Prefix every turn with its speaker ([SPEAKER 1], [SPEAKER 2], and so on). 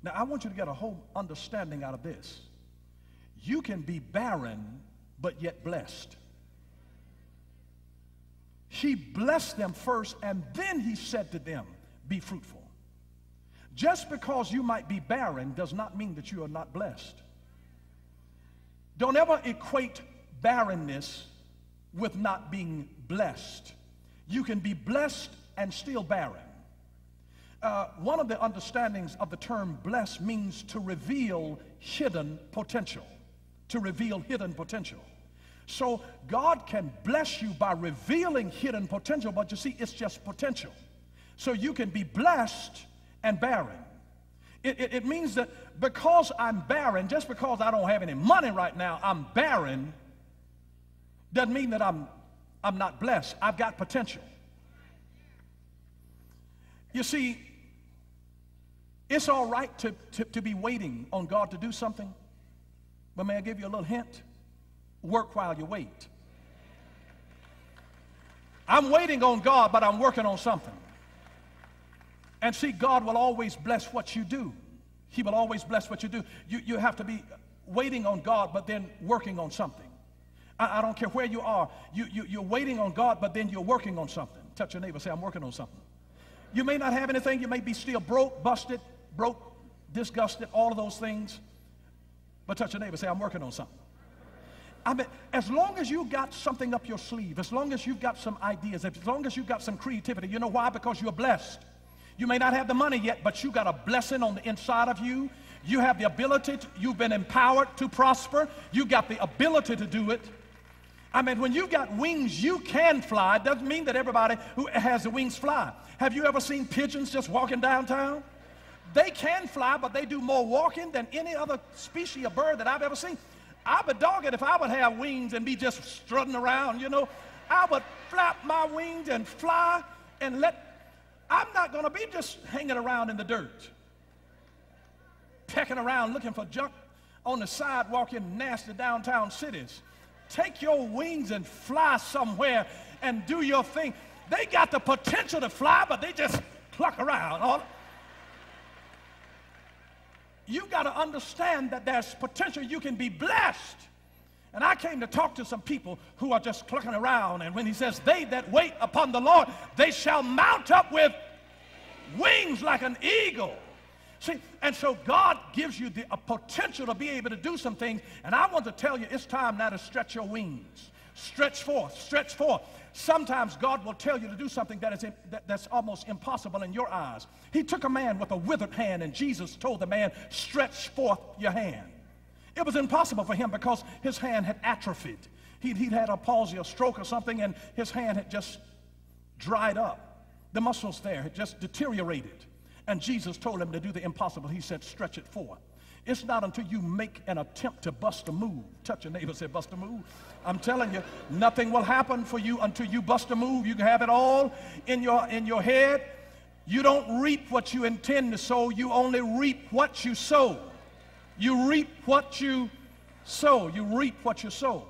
[SPEAKER 1] Now, I want you to get a whole understanding out of this. You can be barren, but yet blessed. He blessed them first, and then he said to them, be fruitful. Just because you might be barren does not mean that you are not blessed. Don't ever equate barrenness with not being blessed. You can be blessed and still barren. One of the understandings of the term blessed means to reveal hidden potential. To reveal hidden potential. So God can bless you by revealing hidden potential, but you see, it's just potential. So you can be blessed and barren. It means that because I'm barren, just because I don't have any money right now, I'm barren, doesn't mean that I'm not blessed. I've got potential. You see, it's all right to be waiting on God to do something, but may I give you a little hint? Work while you wait. I'm waiting on God, but I'm working on something. And see, God will always bless what you do. He will always bless what you do. You have to be waiting on God, but then working on something. I don't care where you are. You're waiting on God, but then you're working on something. Touch your neighbor, say, I'm working on something. You may not have anything. You may be still broke, busted, disgusted, all of those things. But touch your neighbor, say, I'm working on something. I mean, as long as you got something up your sleeve, as long as you've got some ideas, as long as you've got some creativity, you know why? Because you're blessed. You may not have the money yet, but you got a blessing on the inside of you. You have the ability, you've been empowered to prosper. You got the ability to do it. I mean, when you've got wings, you can fly. It doesn't mean that everybody who has the wings fly. Have you ever seen pigeons just walking downtown? They can fly, but they do more walking than any other species of bird that I've ever seen. I would dog it if I would have wings and be just strutting around, you know. I would flap my wings and fly and I'm not going to be just hanging around in the dirt, pecking around looking for junk on the sidewalk in nasty downtown cities. Take your wings and fly somewhere and do your thing. They got the potential to fly, but they just cluck around. You got to understand that there's potential. You can be blessed. And I came to talk to some people who are just clucking around. And when he says, they that wait upon the Lord, they shall mount up with wings like an eagle. See, and so God gives you a potential to be able to do some things. And I want to tell you, it's time now to stretch your wings. Stretch forth, stretch forth. Sometimes God will tell you to do something that's almost impossible in your eyes. He took a man with a withered hand, and Jesus told the man, stretch forth your hand. It was impossible for him because his hand had atrophied. He'd had a palsy, a stroke or something, and his hand had just dried up. The muscles there had just deteriorated. And Jesus told him to do the impossible. He said, stretch it forth. It's not until you make an attempt to bust a move. Touch your neighbor, say, bust a move. I'm telling you, nothing will happen for you until you bust a move. You can have it all in your head. You don't reap what you intend to sow. You only reap what you sow. You reap what you sow. You reap what you sow.